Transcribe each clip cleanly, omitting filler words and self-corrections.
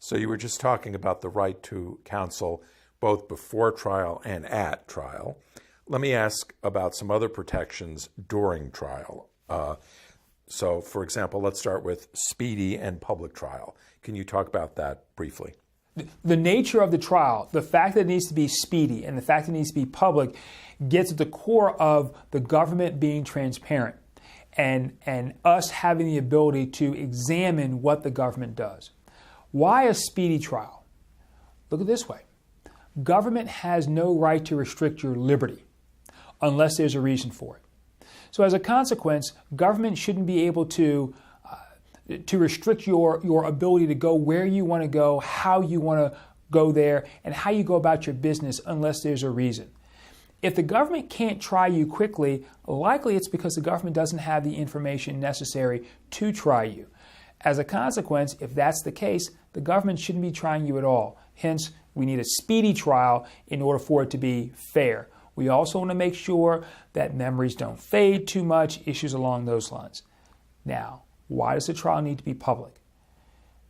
So you were just talking about the right to counsel both before trial and at trial. Let me ask about some other protections during trial. So, for example, let's start with speedy and public trial. Can you talk about that briefly? The nature of the trial, the fact that it needs to be speedy and the fact that it needs to be public gets at the core of the government being transparent and us having the ability to examine what the government does. Why a speedy trial? Look at it this way. Government has no right to restrict your liberty unless there's a reason for it. So as a consequence, government shouldn't be able to restrict your ability to go where you want to go, how you want to go there, and how you go about your business unless there's a reason. If the government can't try you quickly, likely it's because the government doesn't have the information necessary to try you. As a consequence, if that's the case, the government shouldn't be trying you at all. Hence, we need a speedy trial in order for it to be fair. We also want to make sure that memories don't fade too much, issues along those lines. Now, why does the trial need to be public?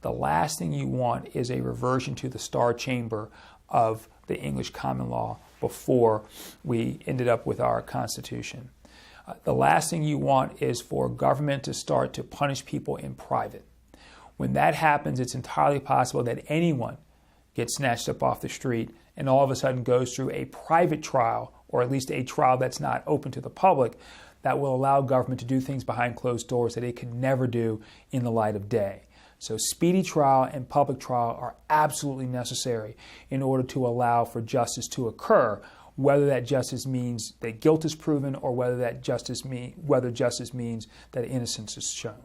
The last thing you want is a reversion to the Star Chamber of the English common law before we ended up with our Constitution. The last thing you want is for government to start to punish people in private. When that happens, it's entirely possible that anyone gets snatched up off the street and all of a sudden goes through a private trial, or at least a trial that's not open to the public, that will allow government to do things behind closed doors that it could never do in the light of day. So speedy trial and public trial are absolutely necessary in order to allow for justice to occur, whether that justice means that guilt is proven or whether justice means that innocence is shown.